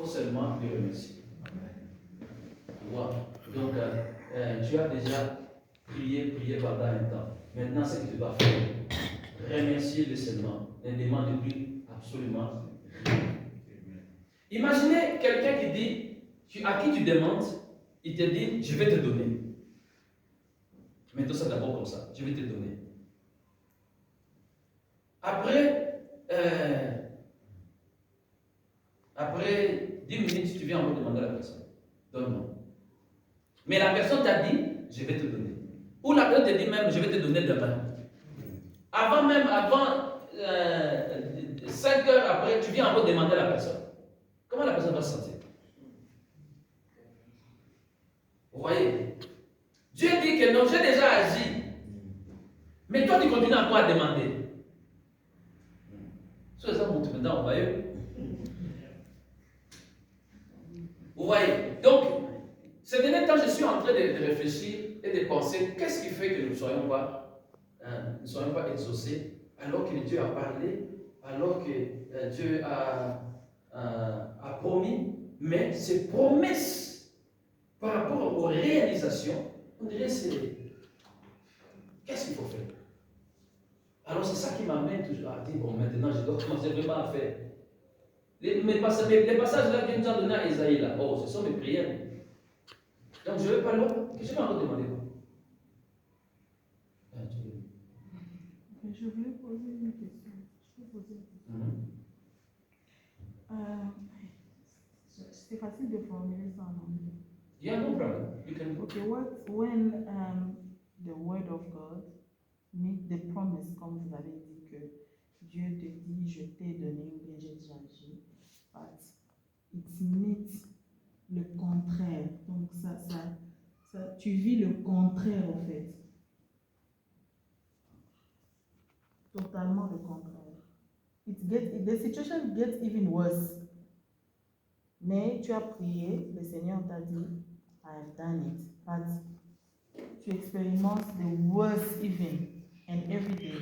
faut seulement le remercier. Tu vois? Donc, tu as déjà prié pendant un temps. Maintenant, ce que tu dois faire, remercier-le seulement. Ne demande plus absolument rien. Imaginez quelqu'un qui dit, à qui tu demandes, il te dit, je vais te donner. Mettons ça d'abord comme ça, je vais te donner. Après 10 minutes, tu viens encore demander à la personne, donne-moi. Mais la personne t'a dit, je vais te donner. Ou la personne te dit même, je vais te donner demain. Avant 5 heures après, tu viens encore demander à la personne. Comment la personne va se sentir? Vous voyez? Dieu dit que non, j'ai déjà agi. Mais toi, tu continues encore à demander. C'est ça, vous voyez? Vous voyez? Donc, ces derniers temps, je suis en train de réfléchir et de penser qu'est-ce qui fait que nous ne soyons pas exaucés alors que Dieu a parlé, alors que Dieu a promis, mais ces promesses par rapport aux réalisations, on dirait c'est qu'est-ce qu'il faut faire? Alors c'est ça qui m'amène toujours à dire bon, maintenant je dois commencer vraiment à faire. Les passages là que nous a donné à Esaïe là, oh, ce sont mes prières. Donc je ne vais pas là, que je vais encore demander quoi? Je voulais poser une question. Je peux poser une question. C'est facile de formuler ça en anglais. Yeah, no problem. You can. Okay, when the word of God meet the promise, comme vous avez dit que Dieu te dit, je t'ai donné ou bien j'ai déjà agi, but it meets le contraire. Donc tu vis le contraire en fait. Totalement le contraire. The situation gets even worse. Mais tu as prié, le Seigneur t'a dit, I have done it. But tu expérimentes the worst even and every day.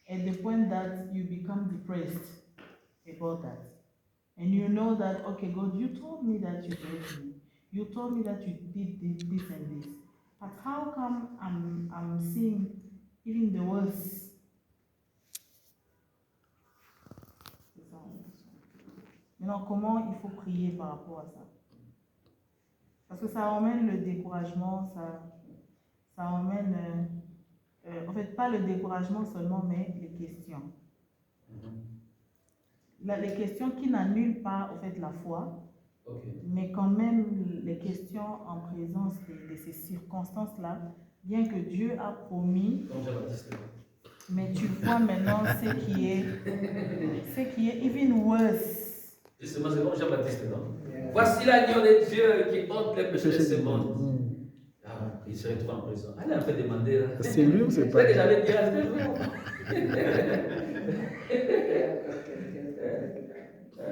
At the point that you become depressed about that. And you know that, okay, God, you told me that you gave me. You told me that you did this and this. But how come I'm seeing even the worst? Maintenant, comment il faut prier par rapport à ça? Parce que ça emmène le découragement, ça emmène, en fait, pas le découragement seulement, mais les questions. Les questions qui n'annulent pas, en fait, la foi, mais quand même les questions en présence de ces circonstances-là, bien que Dieu a promis, mais tu vois maintenant ce qui est even worse. Justement, c'est comme Jean-Baptiste, non? Voici l'agneau de Dieu qui ôte les péchés de ce monde. Ah, il se retrouve en prison. Allez un peu demander là. C'est lui ou c'est pas? C'est que j'allais dire,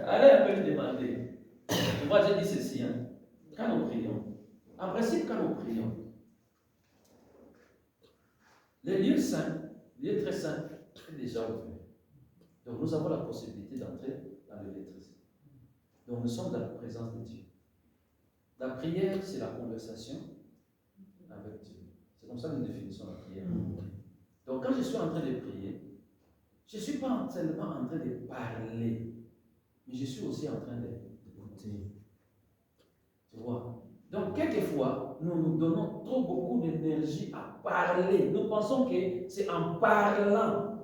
allez un peu lui demander. Moi, je dis ceci, hein. Quand nous prions, en principe, quand nous prions, les lieux saints, lieux très saints, est déjà ouvert. Donc nous avons la possibilité d'entrer dans le lieu très saint. Donc nous sommes dans la présence de Dieu. La prière, c'est la conversation avec Dieu. C'est comme ça que nous définissons la prière. Donc quand je suis en train de prier, je ne suis pas seulement en train de parler, mais je suis aussi en train d'écouter. Tu vois? Donc quelquefois, nous nous donnons trop beaucoup d'énergie à parler. Nous pensons que c'est en parlant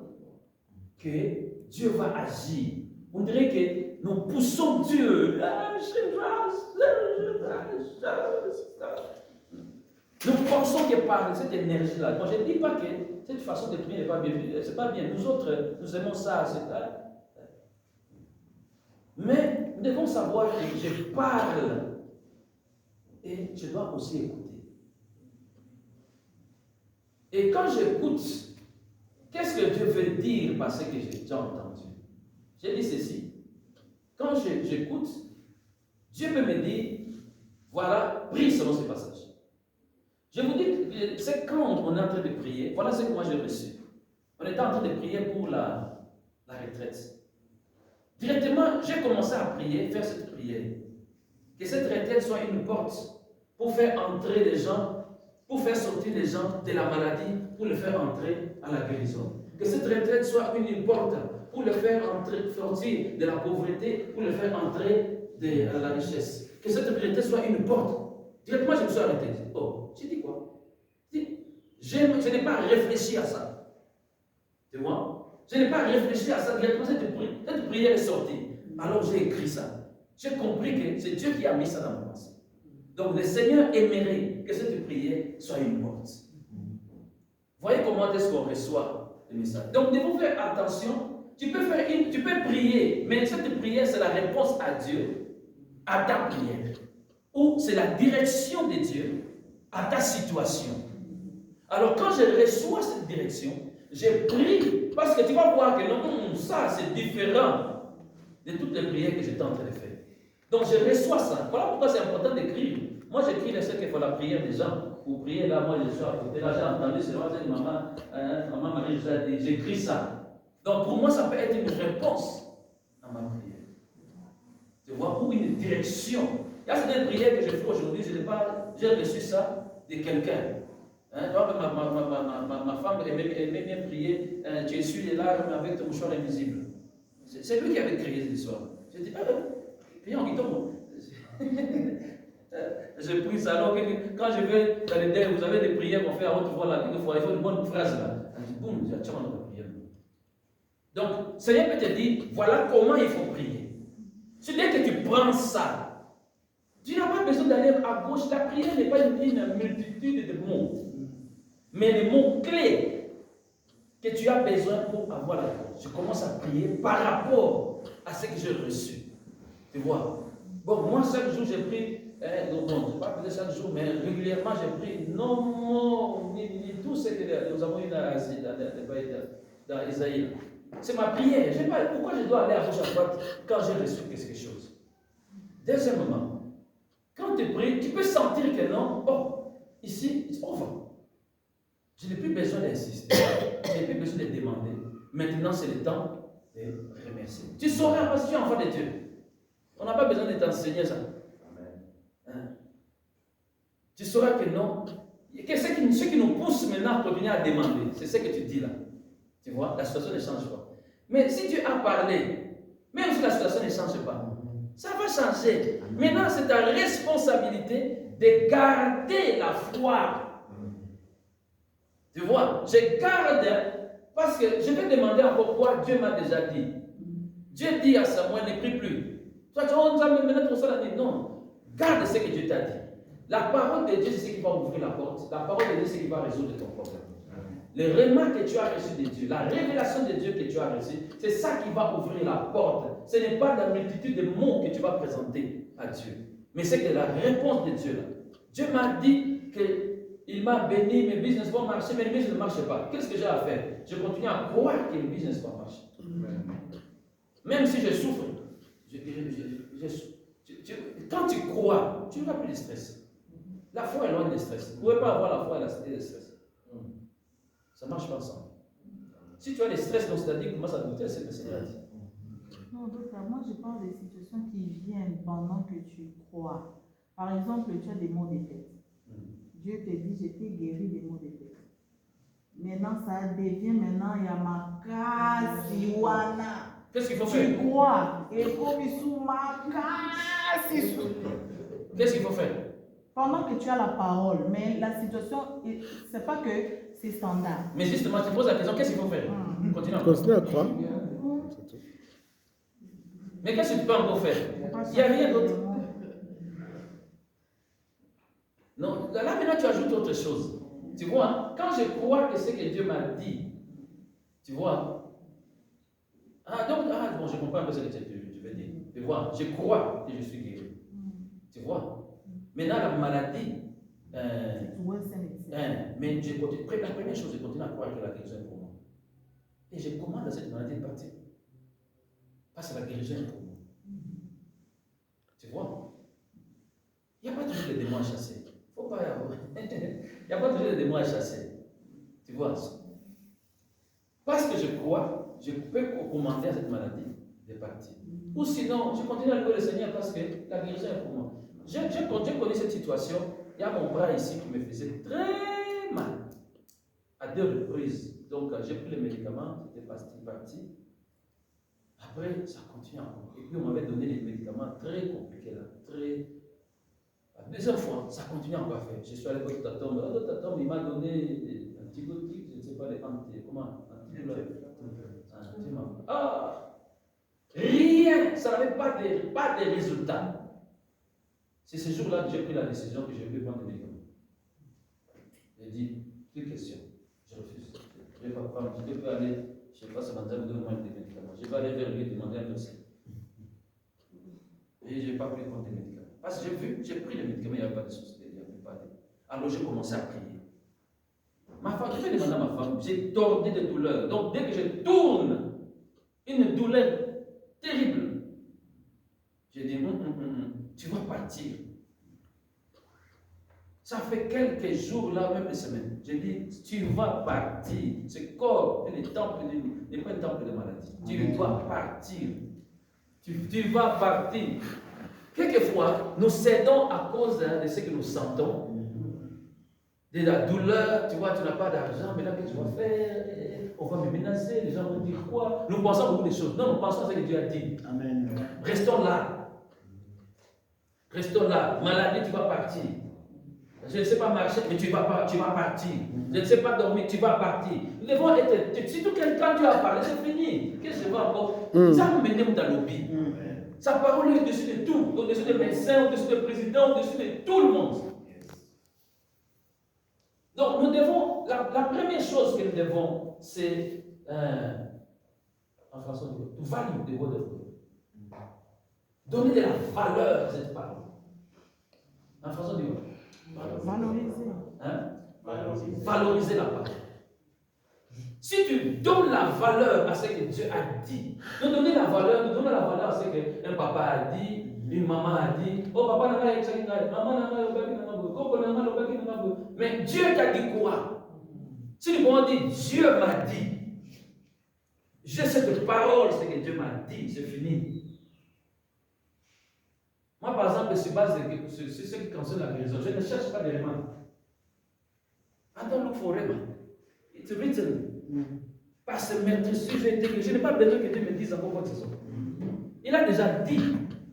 que Dieu va agir. On dirait que nous poussons Dieu. Nous pensons que par cette énergie-là, moi je ne dis pas que cette façon de prier n'est pas bien. C'est pas bien. Nous autres, nous aimons ça. Mais nous devons savoir que je parle et je dois aussi écouter. Et quand j'écoute, qu'est-ce que Dieu veut dire par ce que j'ai entendu? J'ai dit ceci. Quand j'écoute, Dieu peut me dire, voilà, prie selon ce passage. Je vous dis, c'est quand on est en train de prier, voilà ce que moi j'ai reçu. On était en train de prier pour la retraite. Directement, j'ai commencé à prier, faire cette prière. Que cette retraite soit une porte pour faire entrer les gens, pour faire sortir les gens de la maladie, pour les faire entrer à la guérison. Que cette retraite soit une porte pour les faire sortir de la pauvreté, pour les faire entrer à la richesse. Que cette retraite soit une porte. Directement, je me suis arrêté. Oh, j'ai dit quoi? Je n'ai pas réfléchi à ça. Tu vois? Je n'ai pas réfléchi à ça. Directement, cette prière est sortie. Alors j'ai écrit ça. J'ai compris que c'est Dieu qui a mis ça dans ma pensée. Donc le Seigneur aimerait que cette prière soit une porte. Voyez comment est-ce qu'on reçoit le message. Donc nous devons faire attention. Tu peux prier, mais cette prière, c'est la réponse à Dieu, à ta prière. Ou c'est la direction de Dieu à ta situation. Alors quand je reçois cette direction, je prie, parce que tu vas voir que non, ça c'est différent de toutes les prières que j'étais en train de faire. Donc je reçois ça. Voilà pourquoi c'est important d'écrire. Moi j'écris les choses qu'il faut la prière des gens. Pour prier là, moi je suis à côté, là j'ai entendu, c'est moi, j'ai dit maman Marie, j'écris ça. Donc pour moi ça peut être une réponse à ma prière. Tu vois, ou une direction. Il y a certaines prières que je fais aujourd'hui, j'ai reçu ça de quelqu'un. Ma femme aimait bien prier, tu essuies les larmes avec ton mouchoir invisible. C'est lui qui avait créé cette histoire. J'ai dit, viens, on tombe. J'ai pris ça. Alors, quand je vais dans les deuils, vous avez des prières qu'on fait à haute voix là, quelquefois, il faut une bonne phrase là. Je dis, boum, j'ai tiens, on va prier. Donc, Seigneur peut te dire, voilà comment il faut prier. C'est dès que tu prends ça, tu n'as pas besoin d'aller à gauche. La prière n'est pas une multitude de mots, mais les mots clés que tu as besoin pour avoir la réponse. Je commence à prier par rapport à ce que j'ai reçu. Tu vois? Bon, moi, chaque jour, j'ai pris, bon, je ne vais pas peut-être chaque jour, mais régulièrement, j'ai pris non, ni tout ce que nous avons eu dans Isaïe. C'est ma prière. Je sais pas pourquoi je dois aller à gauche à droite quand j'ai reçu quelque chose. Deuxièmement, quand tu pries, tu peux sentir que non, ici, it's over. Je n'ai plus besoin d'insister. Je n'ai plus besoin de demander. Maintenant, c'est le temps de remercier. Tu sauras parce que tu es enfant de Dieu. On n'a pas besoin de t'enseigner ça. Hein? Tu sauras que non. Ce qui nous pousse maintenant à revenir à demander, c'est ce que tu dis là. Tu vois, la situation ne change pas. Mais si tu as parlé, même si la situation ne change pas, ça va changer. Maintenant, c'est ta responsabilité de garder la foi. Tu vois, je garde, parce que je vais demander encore quoi Dieu m'a déjà dit. Dieu dit à Samuel, ne prie plus. Toi, tu vas maintenant pour ça, non. Garde ce que Dieu t'a dit. La parole de Dieu, c'est ce qui va ouvrir la porte. La parole de Dieu, c'est ce qui va résoudre ton problème. Les remarques que tu as reçues de Dieu, la révélation de Dieu que tu as reçue, c'est ça qui va ouvrir la porte. Ce n'est pas la multitude de mots que tu vas présenter à Dieu, mais c'est que la réponse de Dieu là. Dieu m'a dit qu'il m'a béni, mes business vont marcher, mais les business ne marchent pas. Qu'est-ce que j'ai à faire? Je continue à croire que les business vont marcher. Même si je souffre, quand tu crois, tu n'auras plus de stress. La foi est loin du stress. Vous ne pouvez pas avoir la foi et le stress. Ça ne marche pas ensemble. Si tu as des stress, donc c'est-à-dire que commence à douter, c'est le Seigneur dit. Non, docteur, moi je parle des situations qui viennent pendant que tu crois. Par exemple, tu as des maux de tête. Dieu te dit, je t'ai guéri des maux de tête. Maintenant, ça devient il y a ma casiwana. Qu'est-ce qu'il faut faire? Tu crois. Et comme sous ma casiwana. Qu'est-ce qu'il faut faire? Pendant que tu as la parole, mais la situation, c'est pas que c'est standard. Mais justement, tu poses la question, qu'est-ce qu'il faut faire? Continue à croire. Mais qu'est-ce que tu peux encore faire? Il n'y a rien d'autre. Non, là maintenant tu ajoutes autre chose. Tu vois, quand je crois que c'est que Dieu m'a dit, tu vois, bon, je comprends un peu ce que tu veux dire. Tu vois, je crois que je suis guéri. Tu vois. Maintenant, la maladie, mais je continue, la première chose, je continue à croire que la guérison est pour moi. Et je commande à cette maladie de partir. Parce que la guérison est pour moi. Tu vois? Il n'y a pas toujours de démons à chasser. Faut pas y avoir. Il n'y a pas toujours de démons à chasser. Tu vois? Parce que je crois, je peux commander à cette maladie il est parti. Ou sinon, je continue à louer le Seigneur parce que la guérison est pour moi. J'ai connu cette situation. Il y a mon bras ici qui me faisait très mal à 2 reprises. Donc, j'ai pris les médicaments, c'était parti. Après, ça continue encore. Et puis, on m'avait donné des médicaments très compliqués là. La deuxième fois, ça continue encore à faire. Je suis allé au Tatom. Le Tatom, il m'a donné des antibiotiques, je ne sais pas, les antidouleurs. Ah! Rien! Ça n'avait pas de résultat. C'est ce jour-là que j'ai pris la décision que je vais prendre des médicaments. J'ai dit, plus question. Je refuse. Je ne vais pas prendre. Je peux aller, je ne sais pas, ça m'a dit, donne-moi des médicaments. Je vais aller vers lui demander un dossier. Et je n'ai pas pu prendre des médicaments. Parce que j'ai pris les médicaments, il n'y avait pas de souci. Alors j'ai commencé à prier. Ma femme, je vais demander à ma femme, j'ai tordu de douleur. Donc dès que je tourne, une douleur terrible, j'ai dit, tu vas partir. Ça fait quelques jours là, même des semaines. J'ai dit, tu vas partir. Ce corps n'est pas un temple de maladie. Tu dois partir. Tu vas partir. Quelquefois, nous cédons à cause de ce que nous sentons, de la douleur. Tu vois, tu n'as pas d'argent, mais là, qu'est-ce que tu vas faire? On va me menacer, les gens vont dire quoi? Nous pensons à beaucoup de choses. Non, nous pensons à ce que Dieu a dit. Amen. Restons là. Restons là. Maladie, tu vas partir. Je ne sais pas marcher, mais tu vas partir. Je ne sais pas dormir, tu vas partir. Nous devons être. Surtout quand tu as parlé, c'est fini. Qu'est-ce que je vais encore? Ça nous mène dans le lobby. Sa parole est au-dessus de tout, au-dessus des médecins, au-dessus des présidents, au-dessus de tout le monde. Donc nous devons, la première chose que nous devons, c'est, en français, to value the word of God. Donner de la valeur à cette parole. En français, on dit quoi? Valoriser. Valoriser la parole. Si tu donnes la valeur à ce que Dieu a dit, nous donnons la valeur à ce qu'un papa a dit, une maman a dit, oh papa n'a pas dit, maman n'a pas dit, mais Dieu t'a dit quoi? Si nous pouvons dire Dieu m'a dit, j'ai cette parole, c'est que Dieu m'a dit, c'est fini. Moi par exemple, sur base de ce qui concerne la guérison, je ne cherche pas d'éléments. I don't look for it. It's written. Par ce maître, je n'ai pas besoin que Dieu me dise encore quoi que ce soit. Il a déjà dit.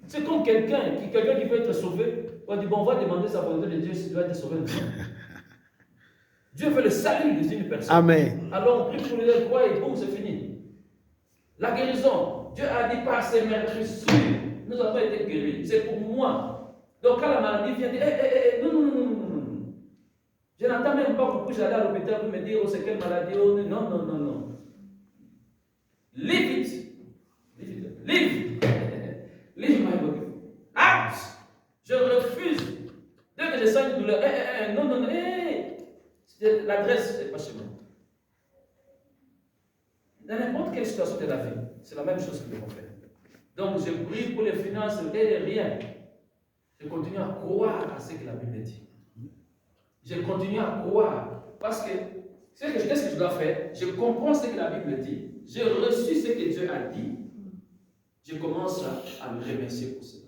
C'est comme quelqu'un qui veut être sauvé. On dit, bon, on va demander sa volonté de Dieu s'il doit être sauvé. Dieu veut le salut d'une personne. Amen. Alors on prie pour les croix et boum, c'est fini. La guérison, Dieu a dit par ses meurtrissures, nous avons été guéris. C'est pour moi. Donc quand la maladie vient, non. Je n'entends même pas pourquoi j'allais à l'hôpital pour me dire, oh, c'est quelle maladie, oh, non. Leave it. Leave my body. Out. Je refuse. Dès que je sens une douleur, non. L'adresse n'est pas chez moi. Dans n'importe quelle situation de la vie, c'est la même chose que nous devons faire. Donc je prie pour les finances et rien. Je continue à croire à ce que la Bible dit. Je continue à croire. Parce que, qu'est-ce que je dois faire? Je comprends ce que la Bible dit. J'ai reçu ce que Dieu a dit. Je commence à le remercier pour cela.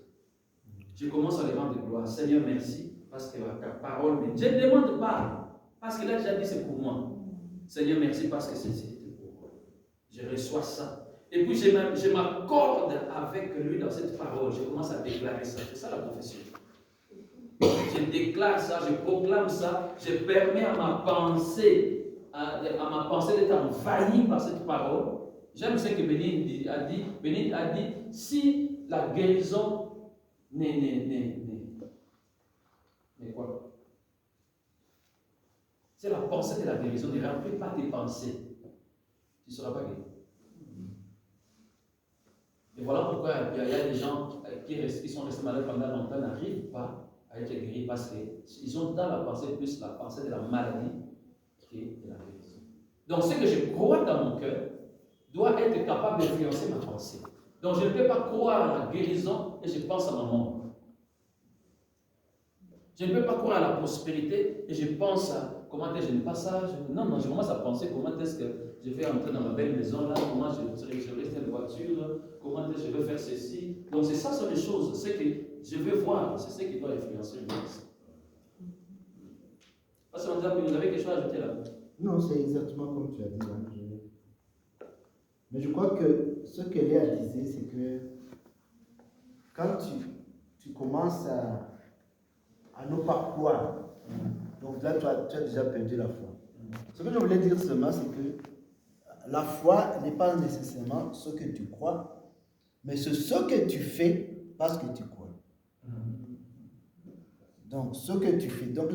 Je commence à lui rendre gloire. Seigneur, merci. Parce que ta parole me dit. Je ne demande pas. Parce que là, déjà dit, c'est pour moi. Seigneur, merci parce que c'était pour moi. Je reçois ça. Et puis, je m'accorde avec lui dans cette parole. Je commence à déclarer ça. C'est ça la confession. Je déclare ça, je proclame ça, je permets à ma pensée d'être envahie par cette parole. J'aime ce que Bénit a dit, si la guérison n'est quoi? C'est la pensée de la guérison, ne remplis pas tes pensées, tu ne seras pas guéri. Et voilà pourquoi il y a des gens qui sont restés malades pendant longtemps, n'arrivent pas à être guéris parce qu'ils ont dans la pensée plus la pensée de la maladie que de la guérison. Donc ce que je crois dans mon cœur doit être capable d'influencer ma pensée. Donc je ne peux pas croire à la guérison et je pense à ma mort. Je ne peux pas croire à la prospérité et je pense à comment est-ce que je n'ai pas ça. Non, non, je commence à penser comment est-ce que je vais entrer dans ma belle maison là, comment je vais telle voiture, comment est-ce que je vais faire ceci. Donc c'est ça, ce sont les choses, c'est que je veux voir, c'est ce qui doit influencer le reste. Vous avez quelque chose à ajouter là? Non, c'est exactement comme tu as dit. Mais je crois que ce que Léa disait, c'est que quand tu commences à ne pas croire, donc là tu as déjà perdu la foi. Ce que je voulais dire seulement, c'est que la foi n'est pas nécessairement ce que tu crois, mais c'est ce que tu fais parce que tu crois. Donc, ce que tu fais. Donc,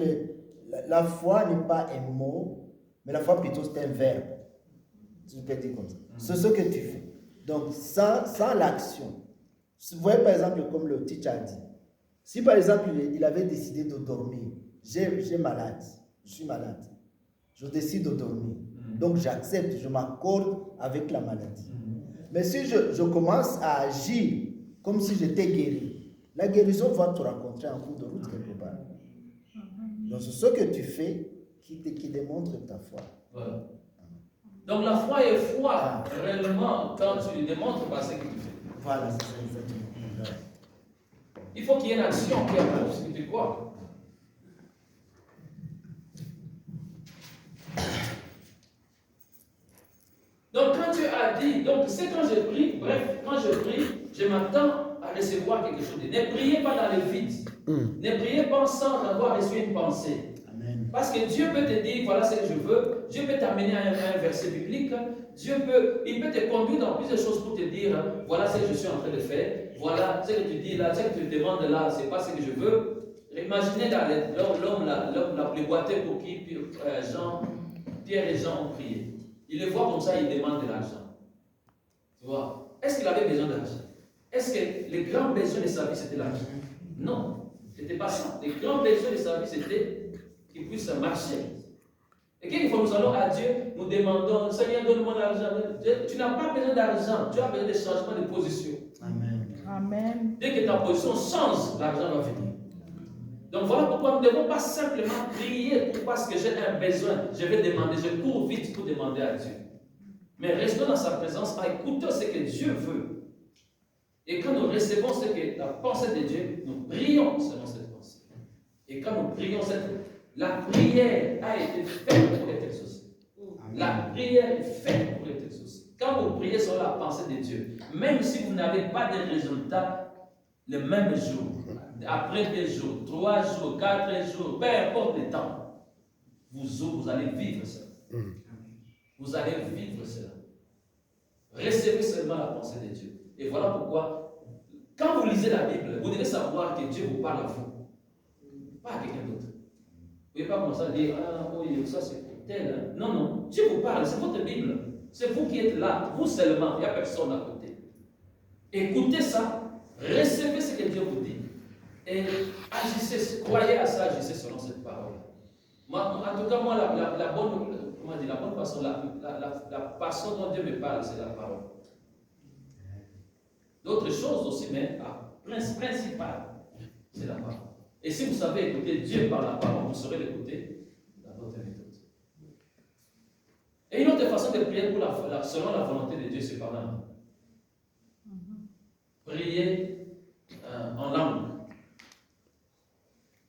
la foi n'est pas un mot, mais la foi plutôt c'est un verbe. Je peux dire comme ça. C'est ce que tu fais. Donc, sans l'action. Vous voyez par exemple, comme le teacher a dit, si par exemple il avait décidé de dormir, j'ai malade, je suis malade, je décide de dormir. Donc, j'accepte, je m'accorde avec la maladie. Mais si je commence à agir comme si j'étais guéri, la guérison va te rencontrer en cours de route quelque part. Donc, c'est ce que tu fais qui démontre ta foi. Voilà. Donc, la foi est foi réellement quand tu démontres par ce que tu fais. Voilà, c'est ça exactement. Il faut qu'il y ait une action qui approuve ce que tu crois. Donc, quand tu as dit, donc c'est quand je prie, bref, quand je prie, je m'attends à recevoir quelque chose. Ne priez pas dans le vide. Ne priez pas sans avoir reçu une pensée. Amen. Parce que Dieu peut te dire, voilà ce que je veux. Dieu peut t'amener à un verset biblique. Il peut te conduire dans plusieurs choses pour te dire, voilà ce que je suis en train de faire. Voilà ce que tu dis là, ce que tu demandes là, c'est pas ce que je veux. Imaginez l'homme l'a plus boité pour qui Pierre et Jean ont prié. Il le voit comme ça, il demande de l'argent. Tu vois? Est-ce qu'il avait besoin d'argent? Est-ce que les grands besoins de sa vie c'était l'argent? Non, ce n'était pas ça. Les grands besoins de sa vie c'était qu'il puisse marcher. Et quelquefois nous allons à Dieu, nous demandons, Seigneur, donne-moi l'argent. Tu n'as pas besoin d'argent, tu as besoin de changement de position. Amen. Amen. Dès que ta position change, l'argent va venir. Donc voilà pourquoi nous ne devons pas simplement prier parce que j'ai un besoin, je vais demander, je cours vite pour demander à Dieu. Mais restons dans sa présence, à écouter ce que Dieu veut. Et quand nous recevons ce que la pensée de Dieu, nous prions selon cette pensée. Et quand nous prions, la prière a été faite pour être exaucée. La prière est faite pour être exaucée. Quand vous priez sur la pensée de Dieu, même si vous n'avez pas de résultats le même jour, après 2 jours, 3 jours, 4 jours, peu importe le temps, vous allez vivre cela. Vous allez vivre cela. Recevez seulement la pensée de Dieu. Et voilà pourquoi, quand vous lisez la Bible, vous devez savoir que Dieu vous parle à vous, pas à quelqu'un d'autre. Vous ne pouvez pas commencer à dire, ah oui, ça c'est pour tel. Hein. Non, non, Dieu vous parle, c'est votre Bible. C'est vous qui êtes là, vous seulement, il n'y a personne à côté. Écoutez ça, recevez ce que Dieu vous dit. Et agissez, croyez à ça, agissez selon cette parole. En tout cas, moi, la bonne façon, la façon dont Dieu me parle, c'est la parole. D'autres choses aussi, mais la principale, c'est la parole. Et si vous savez écouter Dieu par la parole, vous saurez l'écouter dans d'autres méthodes. Et une autre façon de prier selon la volonté de Dieu, c'est par la main. Prier en langue.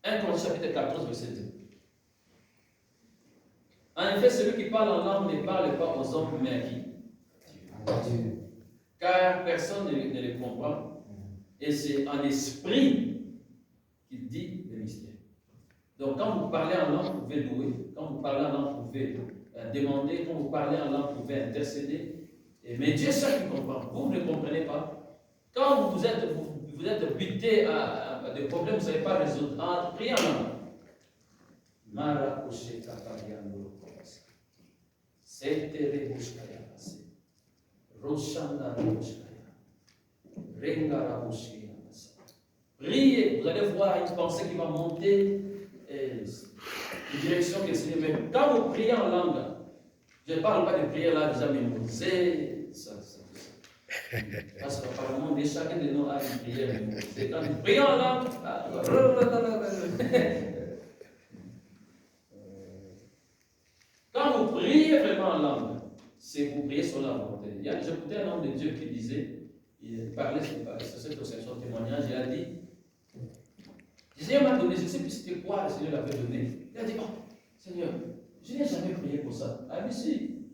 1 Corinthiens chapitre 14, verset 2. En effet, celui qui parle en langue ne parle pas aux hommes, mais à qui? Dieu. Car personne ne les comprend. Et c'est en esprit qu'il dit le mystère. Donc, quand vous parlez en langue, vous pouvez louer. Quand vous parlez en langue, vous pouvez demander. Quand vous parlez en langue, vous pouvez intercéder. Mais Dieu seul qui comprend. Vous ne comprenez pas. Quand vous êtes buté à des problèmes, vous ne savez pas résoudre. Priez en langue. Mara Osheka Pariando Kobasa. Setere Bushkaya Base. Roshanda Bushkaya. Rengara Bushkaya Base. Priez, vous allez voir une pensée qui va monter, une direction que c'est. Mais quand vous priez en langue, je ne parle pas de prière là déjà mémorisée, ça. Parce qu'apparemment, chacun de nous a une prière mémorisée. Quand nous prions en langue, c'est vous prier sur la volonté. J'écoutais un homme de Dieu qui disait, il parlait sur son témoignage, il a dit, Seigneur m'a donné, je ne sais plus c'était quoi le Seigneur l'avait donné. Il a dit, oh, Seigneur, je n'ai jamais prié pour ça. Ah oui, si,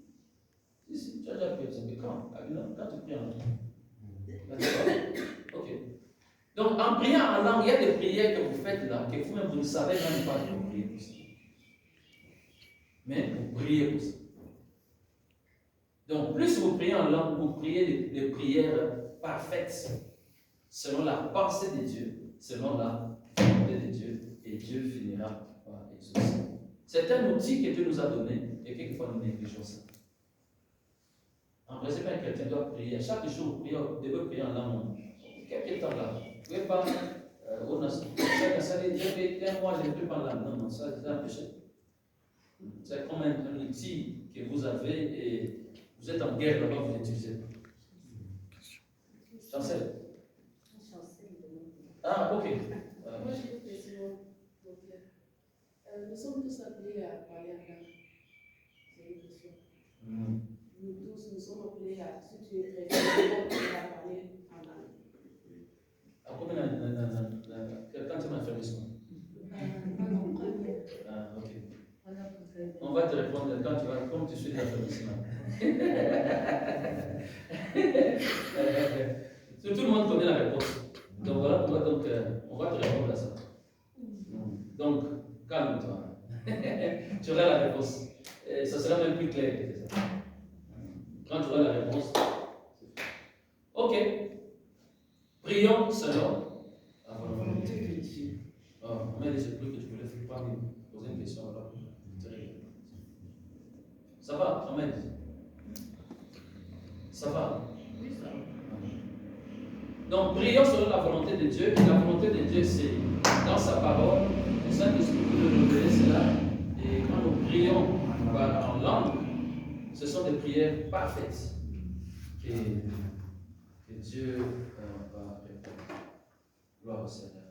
tu as déjà prié pour ça, mais quand? Ah oui, non, quand tu pries en langue. Ok. Donc, en priant en langue, il y a des prières que vous faites là, que vous-même, vous ne savez même pas que vous priez pour ça. Mais vous priez pour ça. Donc, plus vous priez en langue, vous priez des prières parfaites, selon la pensée de Dieu, selon la volonté de Dieu, et Dieu finira par exaucer. C'est un outil que Dieu nous a donné, et quelquefois nous négligeons ça. En principe, un chrétien doit prier. Chaque jour, vous devez prier en langue. Quelques temps là. Vous ne pouvez pas. Ça dit, un mois, je ne peux pas en langue. Non, ça c'est un péché. C'est comme un outil que vous avez et vous êtes en guerre là-bas, vous l'utilisez. Chancel. Ah, ok. Moi, j'ai une question. Nous sommes tous appelés à parler en langue. C'est une question. Nous tous, nous sommes appelés à, si tu es très fort, à parler en langue. Quand tu m'as fait le ah, ok. On va te répondre quand tu vas, comme tu suis de l'affaibissement. Tout le monde connaît la réponse. Donc voilà pourquoi on va te répondre à ça. Donc, calme-toi. Tu auras la réponse. Et ça sera même plus clair que ça. Quand tu auras la réponse. Ok. Prions selon la volonté de Dieu. Oh, mais j'ai cru que tu voulais pas me poser une question alors. Ça va, Ahmed? Ça va? Oui, ça va. Donc, prions selon la volonté de Dieu. Et la volonté de Dieu, c'est dans sa parole. Le Saint-Esprit nous révèle cela. Et quand nous prions en langue, ce sont des prières parfaites que Dieu va répondre. Gloire au Seigneur.